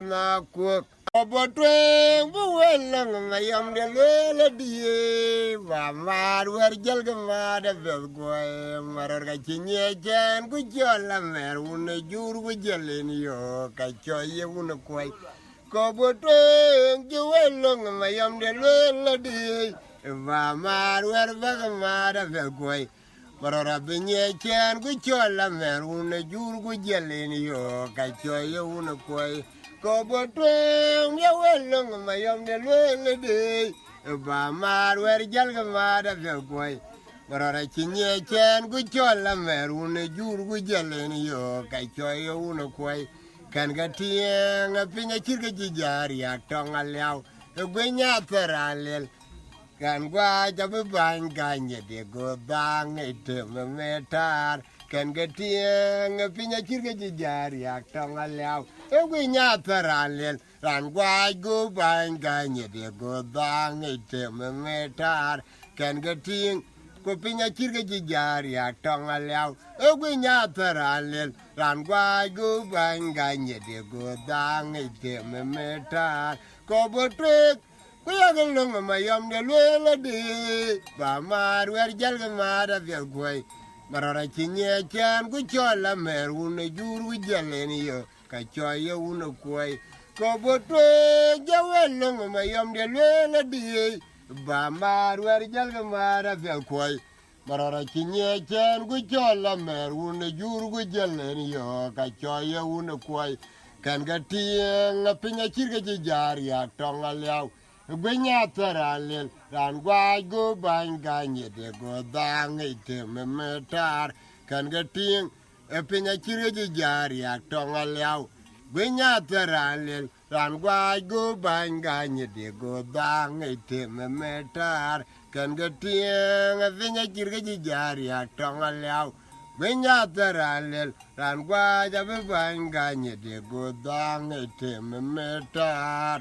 na cuộc bố tuê bố quên lăng ngày em để lê đi và mà đuổi chân cái mà đã về quay mà rồi cái chuyện nhẹ chen cứ cho làm mẹ uốn jur cứ chơi lên yo cái chơi yêu uốn quay có bố tuê bố quên lăng ngày em để lê đi và mà đuổi cái mà đã về quay mà rồi bây nhẹ chen cứ cho làm mẹ uốn jur cứ chơi lên yo cái chơi yêu uốn quay có bố tuê bố quên lăng ngày em để lê đi và mà đuổi chân cái mà đã về quay Barara chinye chen ku chola merune jur ku jalen yo ka choyo uno kwai kan ga tieng pinya chirga jijari atonga liao gwenya teralel kan gwa jabe ban ganye de go dang ite metar kan ga tieng pinya chirga jijari atonga liao gwenya teralel kan gwa go ban ganye de go dang ite metar kan ga tieng ko pinya chirga jijari atonga liao gwinya teralel ran gwa go banga nyede go dang ite metar ko botrek ko yagalong mayom de lwela de ba mar wer jalga mara vel goy marara chinye chan ku chola merune juru jaleni yo ka choyo uno koy ko botrek jawelong mayom de lwela de ba mar wer jalga mara vel koy marara chinye chen gu chola mer un jur gu jalen yo ka choya un koy kan ga tieng pinya chirga jijar ya tonga liao gwenya taralel ran gwa go ban ganye de go dang ite metar kan ga tieng pinya chirga jijar ya tonga liao gwenya taralel ran gwa go ban ganye de go dang ite metar kan ga tieng pinya chirga jijar ya tonga liao gwenya taralel ran gwa jabe ban ganye de go dang ite metar